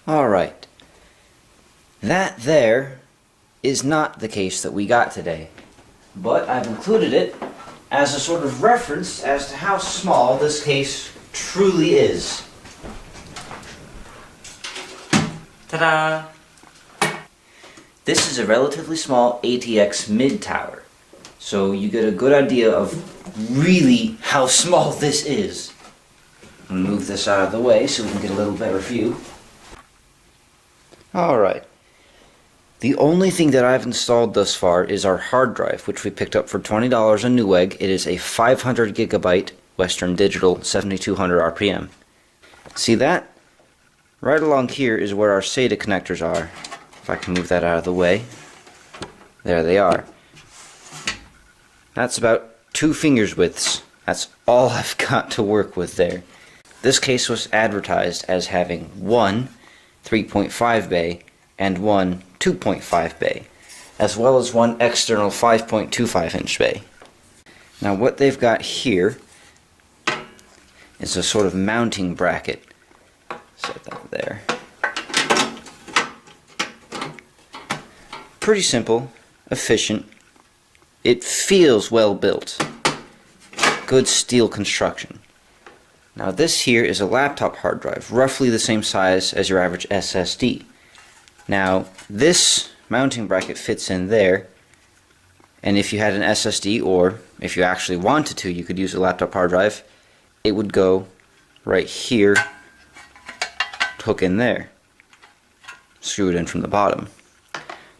Alright, that there is not the case that we got today, but I've included it as a sort of reference as to how small this case truly is. Ta-da! This is a relatively small ATX mid-tower, so you get a good idea of really how small this is. I'm gonna move this out of the way so we can get a little better view. Alright. The only thing that I've installed thus far is our hard drive, which we picked up for $20 on Newegg. It is a 500 gigabyte Western Digital 7200 RPM. See that? Right along here is where our SATA connectors are. If I can move that out of the way. There they are. That's about 2 fingers widths. That's all I've got to work with there. This case was advertised as having one 3.5 bay and one 2.5 bay, as well as one external 5.25 inch bay. Now what they've got here is a sort of mounting bracket. Set that there. Pretty simple, efficient. It feels well built. Good steel construction. Now this here is a laptop hard drive, roughly the same size as your average SSD. Now this mounting bracket fits in there, and if you had an SSD, or if you actually wanted to, you could use a laptop hard drive, it would go right here, hook in there, screw it in from the bottom.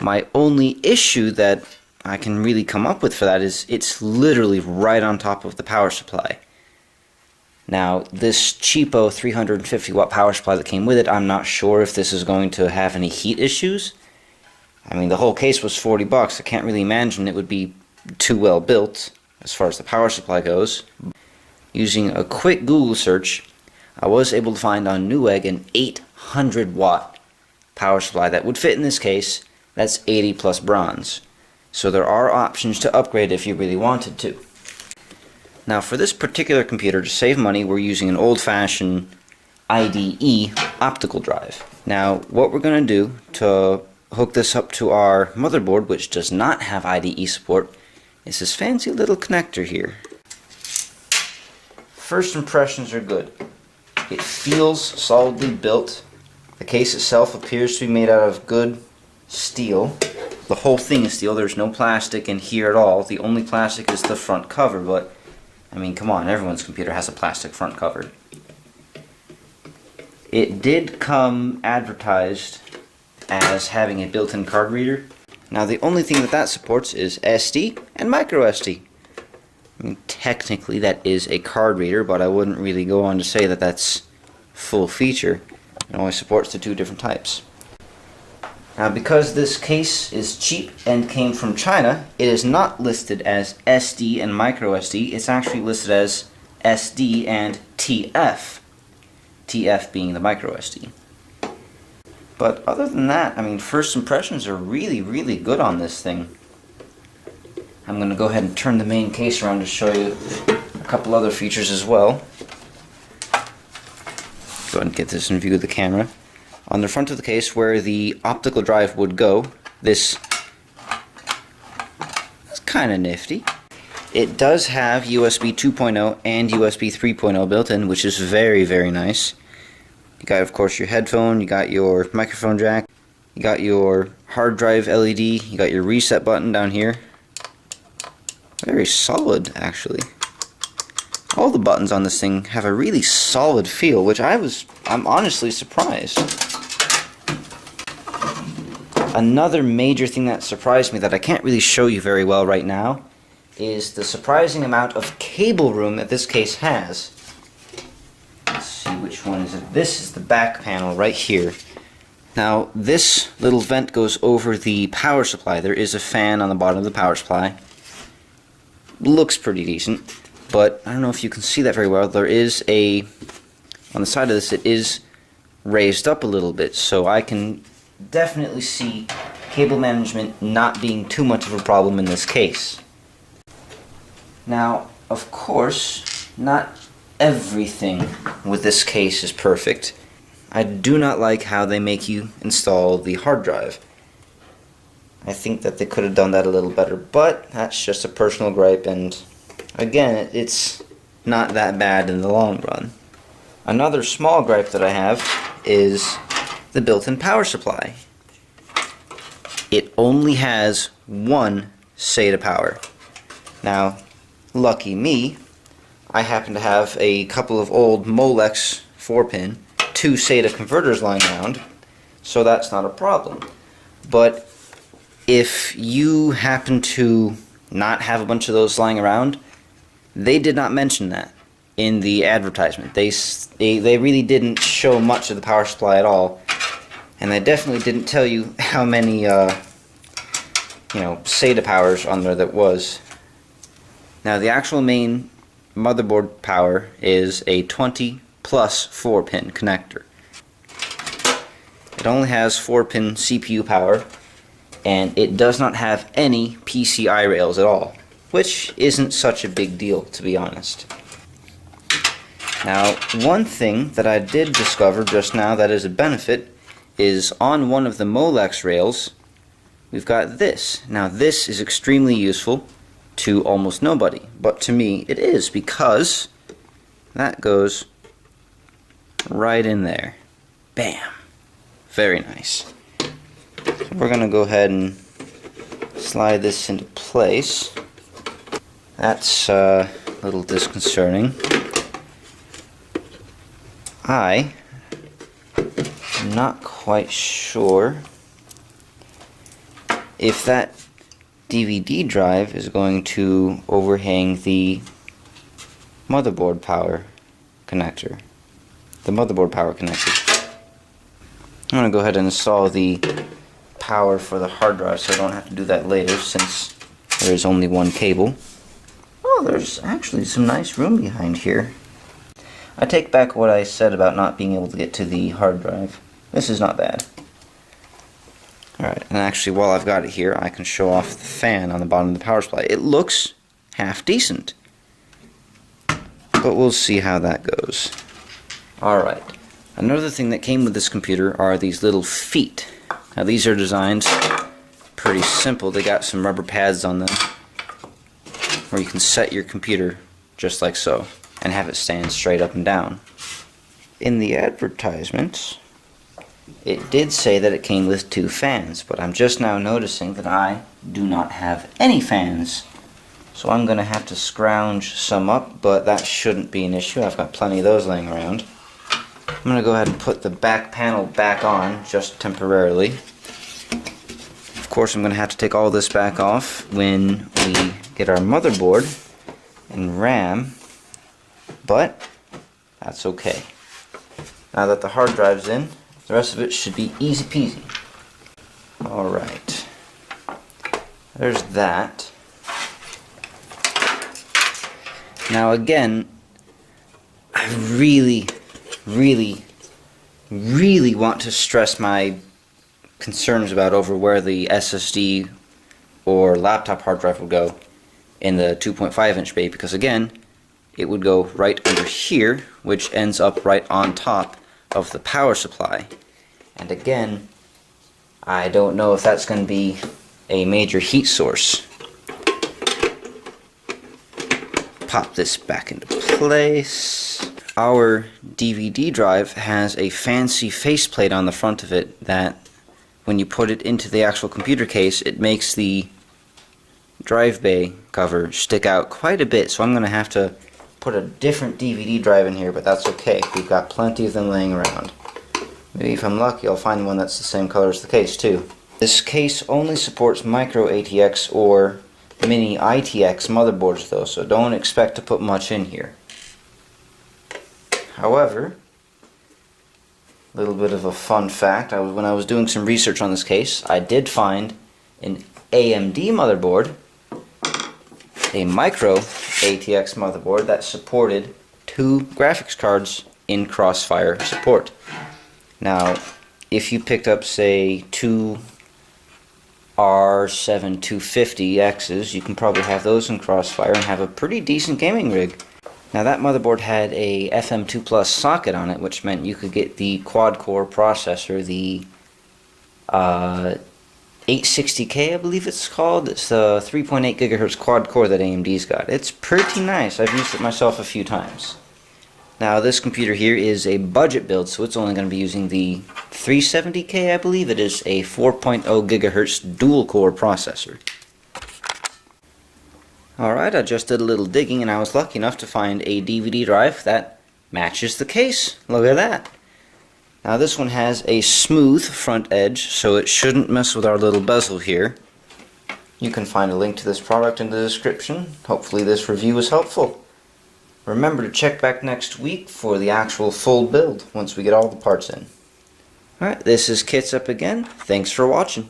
My only issue that I can really come up with for that is it's literally right on top of the power supply. Now this cheapo 350 watt power supply that came with it, I'm not sure if this is going to have any heat issues. I mean, the whole case was $40. I can't really imagine it would be too well built as far as the power supply goes. Using a quick Google search, I was able to find on Newegg an 800 watt power supply that would fit in this case. That's 80 plus bronze. So there are options to upgrade if you really wanted to. Now for this particular computer, to save money, we're using an old-fashioned IDE optical drive. Now what we're going to do to hook this up to our motherboard, which does not have IDE support, is this fancy little connector here. First impressions are good. It feels solidly built. The case itself appears to be made out of good steel. The whole thing is steel. There's no plastic in here at all. The only plastic is the front cover, but I mean, come on, everyone's computer has a plastic front cover. It did come advertised as having a built-in card reader. Now the only thing that supports is SD and microSD. I mean, technically that is a card reader, but I wouldn't really go on to say that that's full feature. It only supports the 2 different types. Now because this case is cheap and came from China, it is not listed as SD and microSD. It's actually listed as SD and TF. TF being the microSD. But other than that, I mean, first impressions are really, really good on this thing. I'm going to go ahead and turn the main case around to show you a couple other features as well. Go ahead and get this in view of the camera. On the front of the case, where the optical drive would go, this is kind of nifty. It does have USB 2.0 and USB 3.0 built in, which is very, very nice. You got, of course, your headphone, you got your microphone jack, you got your hard drive LED, you got your reset button down here. Very solid, actually. All the buttons on this thing have a really solid feel, which I'm honestly surprised. Another major thing that surprised me that I can't really show you very well right now is the surprising amount of cable room that this case has. Let's see, which one is it? This is the back panel right here. Now this little vent goes over the power supply. There is a fan on the bottom of the power supply. Looks pretty decent, but I don't know if you can see that very well. There is on the side of this, it is raised up a little bit, so I can definitely see cable management not being too much of a problem in this case. Now, of course, not everything with this case is perfect. I do not like how they make you install the hard drive. I think that they could have done that a little better, but that's just a personal gripe, and again, it's not that bad in the long run. Another small gripe that I have is the built-in power supply. It only has one SATA power. Now, lucky me, I happen to have a couple of old Molex 4-pin, 2 SATA converters lying around, so that's not a problem. But if you happen to not have a bunch of those lying around, they did not mention that in the advertisement. They really didn't show much of the power supply at all, and they definitely didn't tell you how many SATA powers on there that was. Now the actual main motherboard power is a 20 plus 4-pin connector. It only has 4-pin CPU power, and it does not have any PCI rails at all, which isn't such a big deal, to be honest. Now, one thing that I did discover just now that is a benefit is on one of the Molex rails, we've got this. Now, this is extremely useful to almost nobody, but to me it is, because that goes right in there. Bam! Very nice. So we're going to go ahead and slide this into place. That's a little disconcerting. I am not quite sure if that DVD drive is going to overhang the motherboard power connector. The motherboard power connector. I'm going to go ahead and install the power for the hard drive so I don't have to do that later, since there is only one cable. Oh, there's actually some nice room behind here. I take back what I said about not being able to get to the hard drive. This is not bad. Alright, and actually while I've got it here, I can show off the fan on the bottom of the power supply. It looks half decent, but we'll see how that goes. Alright, another thing that came with this computer are these little feet. Now these are designed pretty simple. They got some rubber pads on them where you can set your computer just like so and have it stand straight up and down. In the advertisement, it did say that it came with 2 fans, but I'm just now noticing that I do not have any fans. So I'm going to have to scrounge some up, but that shouldn't be an issue. I've got plenty of those laying around. I'm going to go ahead and put the back panel back on, just temporarily. Of course, I'm going to have to take all this back off when we get our motherboard and RAM, but that's okay. Now that the hard drive's in, the rest of it should be easy peasy. Alright, there's that. Now again, I really want to stress my concerns about over where the SSD or laptop hard drive would go in the 2.5-inch bay, because again, it would go right under here, which ends up right on top of the power supply. And again, I don't know if that's going to be a major heat source. Pop this back into place. Our DVD drive has a fancy faceplate on the front of it that when you put it into the actual computer case, it makes the drive bay cover stick out quite a bit, so I'm going to have to put a different DVD drive in here, but that's okay. We've got plenty of them laying around. Maybe if I'm lucky, I'll find one that's the same color as the case too. This case only supports MicroATX or Mini ITX motherboards though, so don't expect to put much in here. However, a little bit of a fun fact, when I was doing some research on this case, I did find an AMD motherboard, a MicroATX motherboard that supported 2 graphics cards in crossfire support. Now, if you picked up, say, 2 R7 250X's, you can probably have those in crossfire and have a pretty decent gaming rig. Now that motherboard had a FM2 Plus socket on it, which meant you could get the quad-core processor, the 860K I believe it's called. It's the 3.8 gigahertz quad-core that AMD's got. It's pretty nice. I've used it myself a few times. Now this computer here is a budget build, so it's only going to be using the 370K I believe. It is a 4.0 gigahertz dual-core processor. Alright, I just did a little digging and I was lucky enough to find a DVD drive that matches the case. Look at that. Now this one has a smooth front edge, so it shouldn't mess with our little bezel here. You can find a link to this product in the description. Hopefully this review was helpful. Remember to check back next week for the actual full build once we get all the parts in. Alright, this is Kits Up again. Thanks for watching.